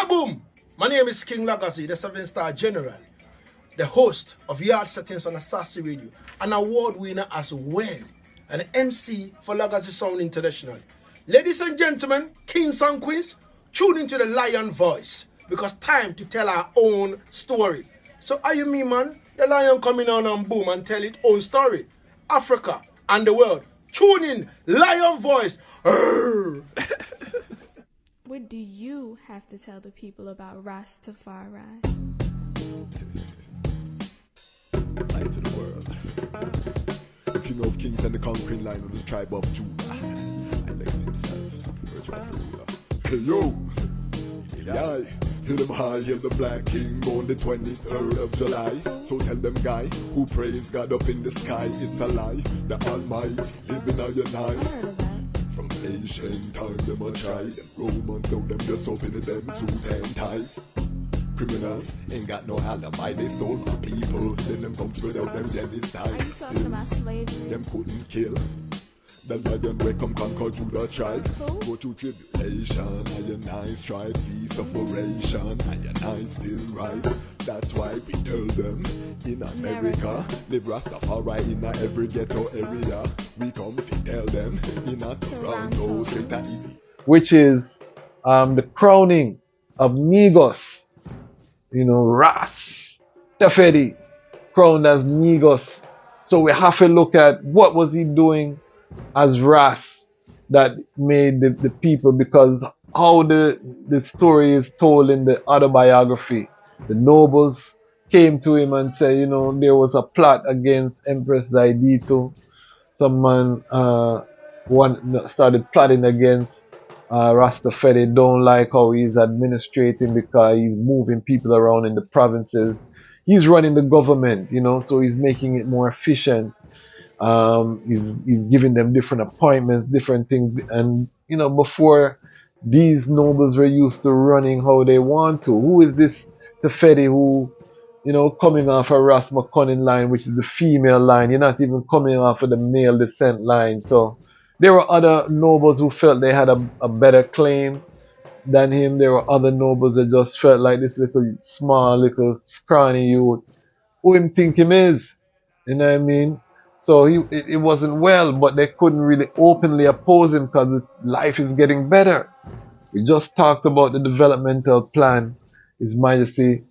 Kaboom! My name is King Legacy, the 7-star general, the host of Yard Settings on Assassi Radio, an award winner as well, an MC for Legacy Sound International. Ladies and gentlemen, kings and queens, tune into the Lion Voice, because time to tell our own story. So are you me, man? The lion coming on and boom and tell its own story. Africa and the world. Tune in, Lion Voice. What do you have to tell the people about Ras Tafari? Light to the world. The king of kings and the conquering line of the tribe of Judah. I like himself. Where's my ruler? Hey yo! Yeah. Hear them high, hear the black king born the 23rd of July. So tell them guy who praise God up in the sky, it's a lie. The Almighty living on your night. From ancient time them a try. Them Romans know them just open them suit and ties. Criminals ain't got no alibi, they stole my people. Then them come spread out them genocide. Are you talking about slavery? Them couldn't kill. The lion will come conquer Judah tribe. Go through tribulation, and I strive, see sufferation, and I still rise. That's why we tell them in America, live Rastafari in every ghetto area. We come to tell them in a Toronto, straight to Ethiopia. Which is the crowning of Negos. You know, Ras Tafari crowned as Negos. So we have to look at what was he doing as Ras that made the people, because how the story is told in the autobiography, the nobles came to him and said, you know, there was a plot against Empress Zaidito. Some man started plotting against Rastafari. Don't like how he's administrating because he's moving people around in the provinces. He's running the government, you know, so he's making it more efficient. He's giving them different appointments, different things. And, you know, before these nobles were used to running how they want to. Who is this Tafari who, you know, coming off a Ras McCunnin line, which is the female line? You're not even coming off of the male descent line. So there were other nobles who felt they had a better claim than him. There were other nobles that just felt like this little small, little scrawny youth. Who him think him is? You know what I mean? So it wasn't well, but they couldn't really openly oppose him because life is getting better. We just talked about the developmental plan His Majesty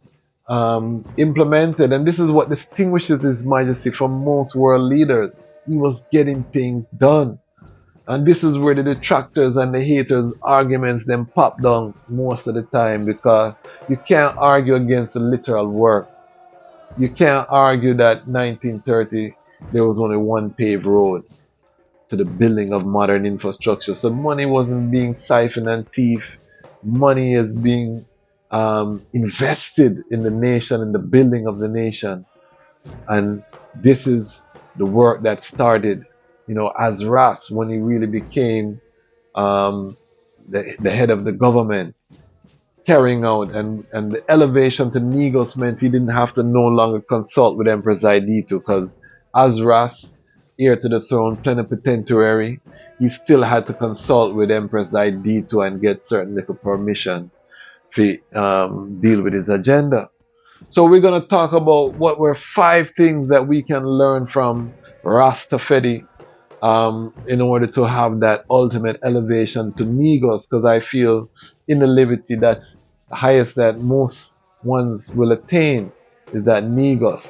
implemented, and this is what distinguishes His Majesty from most world leaders. He was getting things done. And this is where the detractors and the haters' arguments then pop down most of the time, because you can't argue against the literal work. You can't argue that 1930 there was only one paved road to the building of modern infrastructure. So money wasn't being siphoned and thief. Money is being invested in the nation, in the building of the nation. And this is the work that started, you know, as Ras, when he really became the head of the government, carrying out, and the elevation to Negos meant he didn't have to no longer consult with Empress Zaidito, because as Ras, heir to the throne, plenipotentiary, he still had to consult with Empress Zaidito and get certain little permission to deal with his agenda. So we're going to talk about what were 5 things that we can learn from Ras Tafari in order to have that ultimate elevation to Negos, because I feel in the liberty that's the highest that most ones will attain is that Negos.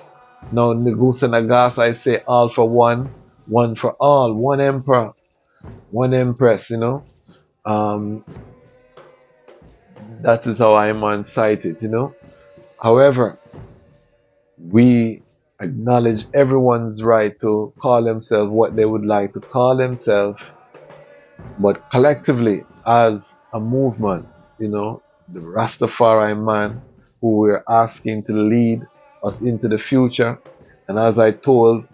Now, Negus and Nagas, I say all for one, one for all, one emperor, one empress, you know. That is how I'm cited, you know. However, we acknowledge everyone's right to call themselves what they would like to call themselves, but collectively, as a movement, you know, the Rastafari man who we're asking to lead us into the future. And as I told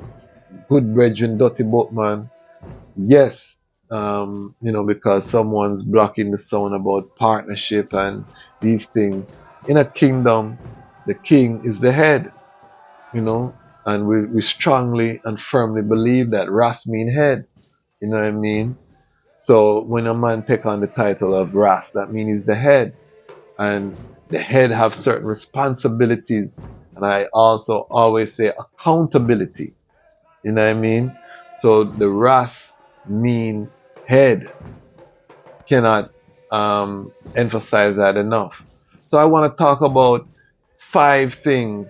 good brethren Dotty Boatman, yes, you know, because someone's blocking the sound about partnership and these things. In a kingdom, the king is the head, you know, and we strongly and firmly believe that Ras mean head, you know what I mean? So when a man take on the title of Ras, that means he's the head. and the head have certain responsibilities, and I also always say accountability. You know what I mean? So the Ras means head. Cannot emphasize that enough. So I want to talk about 5 things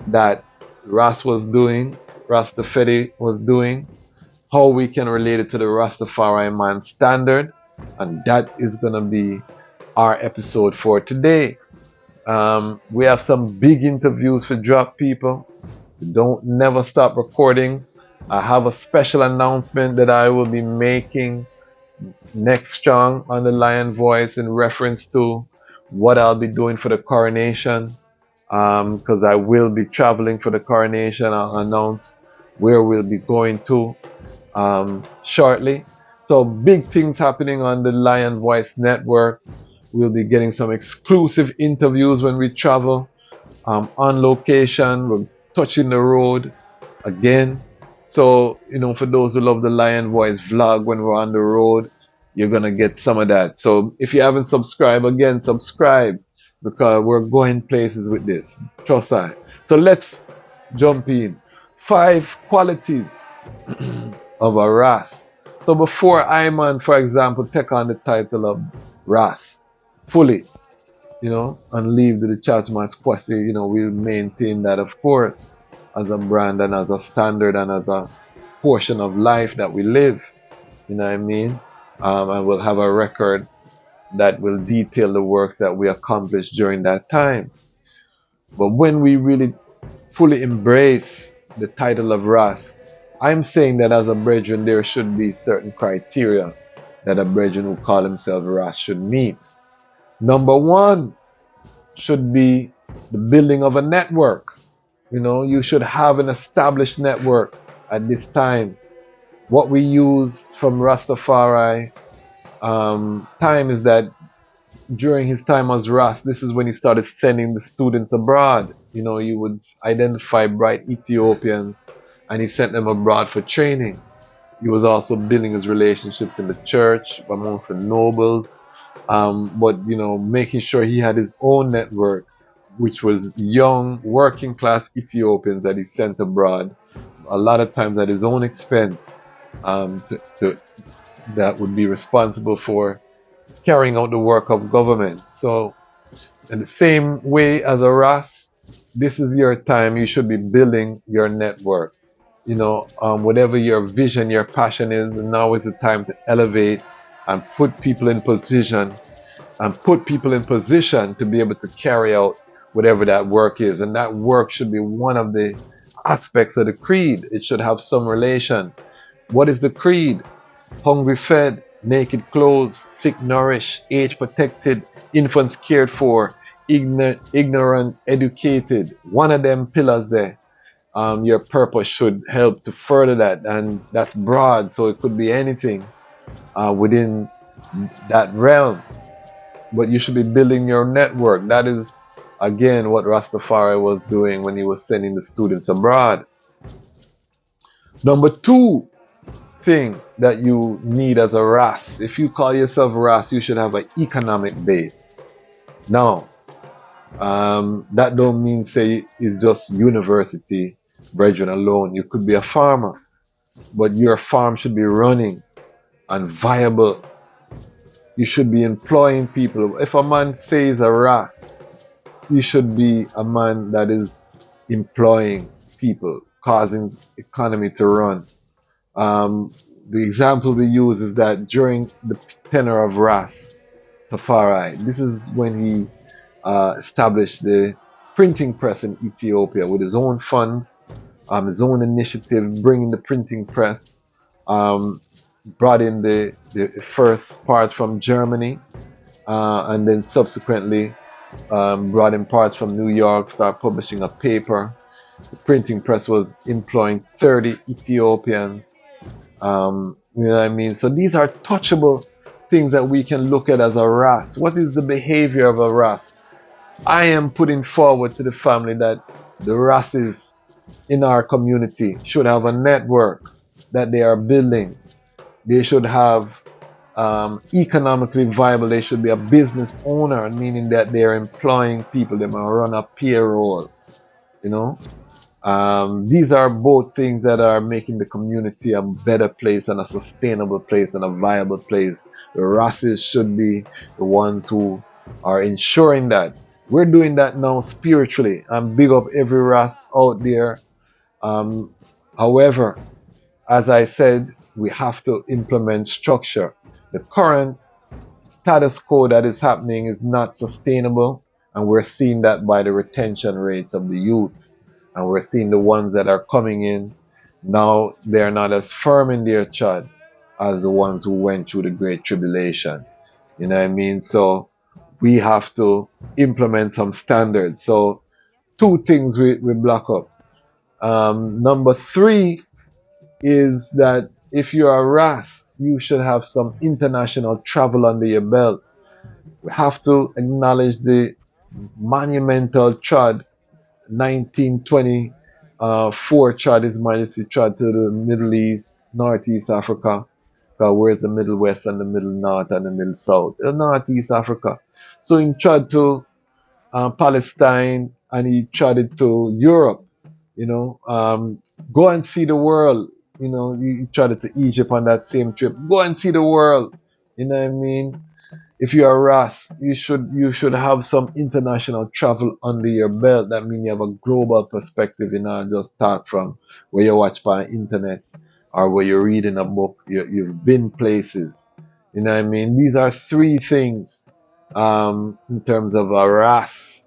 that Ras was doing, Ras Tafari was doing, how we can relate it to the Rastafari man standard, and that is gonna be our episode for today. We have some big interviews for drop people. Don't never stop recording. I have a special announcement that I will be making next strong on the Lion Voice in reference to what I'll be doing for the coronation. Because I will be traveling for the coronation. I'll announce where we'll be going to shortly. So big things happening on the Lion Voice network. We'll be getting some exclusive interviews when we travel on location. We're touching the road again. So, for those who love the Lion Voice vlog when we're on the road, you're going to get some of that. So if you haven't subscribed, again, subscribe, because we're going places with this. Trust I. So let's jump in. 5 qualities of a Ras. So before Iman, for example, take on the title of Ras fully, and leave the Dejazmatch Kwasi, we'll maintain that, of course, as a brand and as a standard and as a portion of life that we live. You know what I mean? And we'll have a record that will detail the work that we accomplished during that time. But when we really fully embrace the title of Ras, I'm saying that as a brethren, there should be certain criteria that a brethren who call himself Ras should meet. Number 1 should be the building of a network. You should have an established network at this time. What we use from Rastafari time is that during his time as Ras, this is when he started sending the students abroad. You would identify bright Ethiopians and he sent them abroad for training. He was also building his relationships in the church amongst the nobles, but making sure he had his own network, which was young working class Ethiopians that he sent abroad, a lot of times at his own expense, that would be responsible for carrying out the work of government. So in the same way as a Ras, this is your time. You should be building your network. Whatever your vision, your passion is, now is the time to elevate and put people in position to be able to carry out whatever that work is. And that work should be one of the aspects of the creed. It should have some relation. What is the creed? Hungry fed, naked clothed, sick nourished, age protected, infants cared for, ignorant educated. One of them pillars there. Your purpose should help to further that, and that's broad, so it could be anything within that realm. But you should be building your network. That is, again, what Rastafari was doing when he was sending the students abroad. Number 2 thing that you need as a Ras, if you call yourself Ras, you should have an economic base. Now, that don't mean say it's just university brethren alone. You could be a farmer, but your farm should be running and viable. You should be employing people. If a man says a Ras, you should be a man that is employing people, causing economy to run. The example we use is that during the tenure of Ras Tafari, this is when he established the printing press in Ethiopia with his own funds, his own initiative, bringing the printing press, brought in the first parts from Germany, and then subsequently brought in parts from New York, started publishing a paper. The printing press was employing 30 Ethiopians. You know what I mean? So these are touchable things that we can look at as a Ras. What is the behavior of a Ras? I am putting forward to the family that the Rases in our community should have a network that they are building. They should have economically viable. They should be a business owner, meaning that they're employing people. They might run a payroll, you know. These are both things that are making the community a better place and a sustainable place and a viable place. The Rasses should be the ones who are ensuring that. We're doing that now spiritually. And big up every Ras out there. However, as I said, we have to implement structure. The current status quo that is happening is not sustainable, and we're seeing that by the retention rates of the youths. And we're seeing the ones that are coming in now, they're not as firm in their chud as the ones who went through the Great Tribulation. You know what I mean? So we have to implement some standards. So two things we block up. Number three is that if you're a Ras, you should have some international travel under your belt. We have to acknowledge the monumental trod 1924 trod His Majesty trod to the Middle East, Northeast Africa. Where's the Middle West and the Middle North and the Middle South? The Northeast Africa. So he trod to Palestine and he trod to Europe. You know, go and see the world. You know, you trod to Egypt on that same trip. Go and see the world. You know what I mean? If you're a Ras, you should have some international travel under your belt. That means you have a global perspective, you know, just start from where you watch by internet or where you're reading a book. You've been places. You know what I mean? These are three things in terms of a Ras.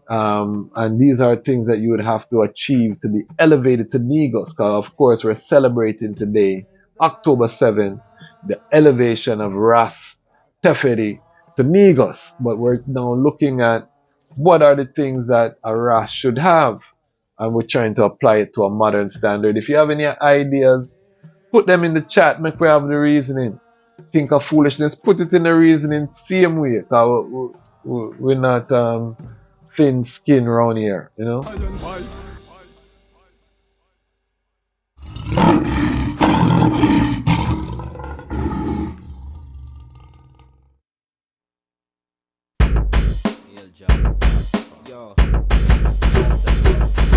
And these are things that you would have to achieve to be elevated to Negos. Because of course we're celebrating today, October 7th, the elevation of Ras Tafari to Negos. But we're now looking at what are the things that a Ras should have. And we're trying to apply it to a modern standard. If you have any ideas, put them in the chat. Make we have the reasoning. Think of foolishness, put it in the reasoning same way. Because we're not thin skin around here, you know. Yo.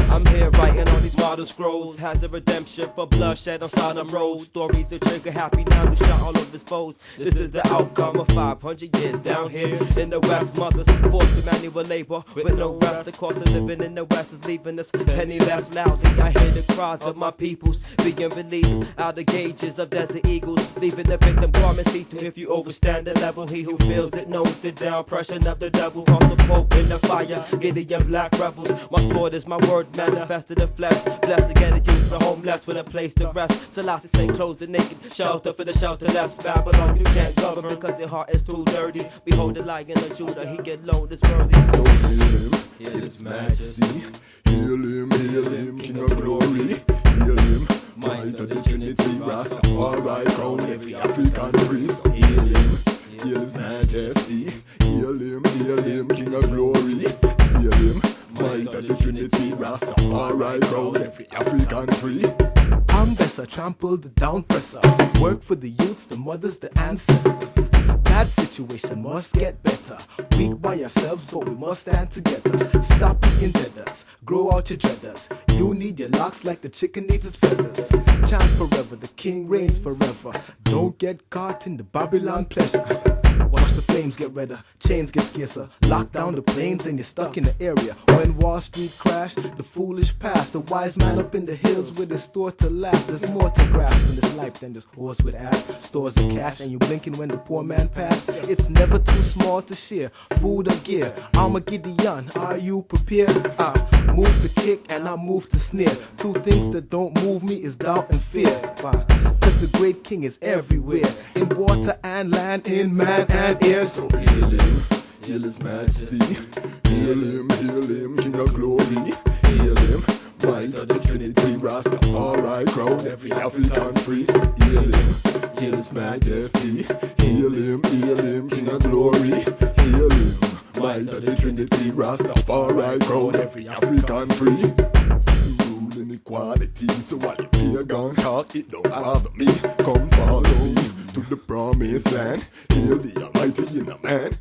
I'm here writing all these modern scrolls. Has a redemption for bloodshed on Sodom Road. Stories of trigger happy now who shot all of his foes. This is the outcome of 500 years down here in the West. Mothers forced to manual labor with no rest. The cost of living in the West is leaving us penniless. Loudly I hear the cries of my peoples being released out of cages of desert eagles, leaving the victim garment see-through. If you overstand the level, he who feels it knows the down pressure of the devil. Cross the Pope in the fire, Gideon black rebels. My sword is my word manifested in flesh. Blessed to get a youth for homeless with a place to rest. Selassie say clothes and naked, shelter for the shelterless. Babylon you can't govern because your heart is too dirty. Behold the lion of Judah, he get low is worthy. So hail His Majesty. Hail him, King of Glory. Hail him, might of the Trinity. Rastafari crown every African free. So hail His Majesty. Hail him, King of Glory. Hail him, might of the Trinity. Rastafari crown every African free. I'm Bessa, trample the down presser. Work for the youths, the mothers, the ancestors. Bad situation must get better. Weak by ourselves, but we must stand together. Stop eating deaders, grow out your dreaders. You need your locks like the chicken needs its feathers. Chant forever, the king reigns forever. Don't get caught in the Babylon pleasure. Watch the flames get redder, chains get scarcer. Lock down the planes and you're stuck in the area. When Wall Street crashed, the foolish passed. The wise man up in the hills with his store to last. There's more to grasp in this life than just horse with ass. Stores of cash and you blinking when the poor man passed. It's never too small to share, food or gear. I'm a Gideon, are you prepared? I move to kick and I move to snare. Two things that don't move me is doubt and fear. Why? Cause the great king is everywhere. In water and land, in man and air. So hail His Majesty. Hail him, King of Glory. Hail him, might of the Trinity. Rastafari crown every African free. Hail His Majesty. Hail him, King of Glory. Hail him, might of the Trinity. Rastafari crown every African free. Rule inequality, so while the pagan talk, it don't bother me. Come follow me. to the promised land. Hail the Almighty in a man.